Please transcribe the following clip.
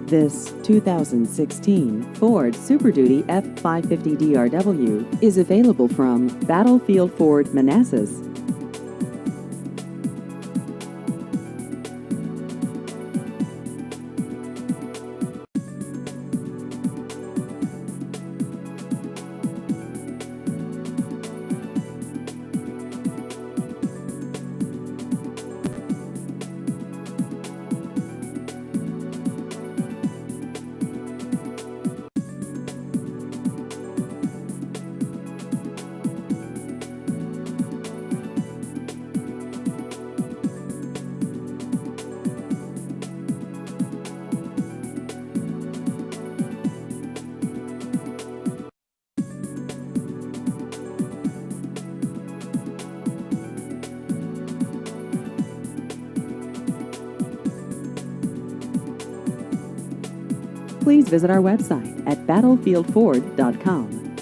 This 2016 Ford Super Duty F550 DRW is available from Battlefield Ford, Manassas. Please visit our website at battlefieldford.com.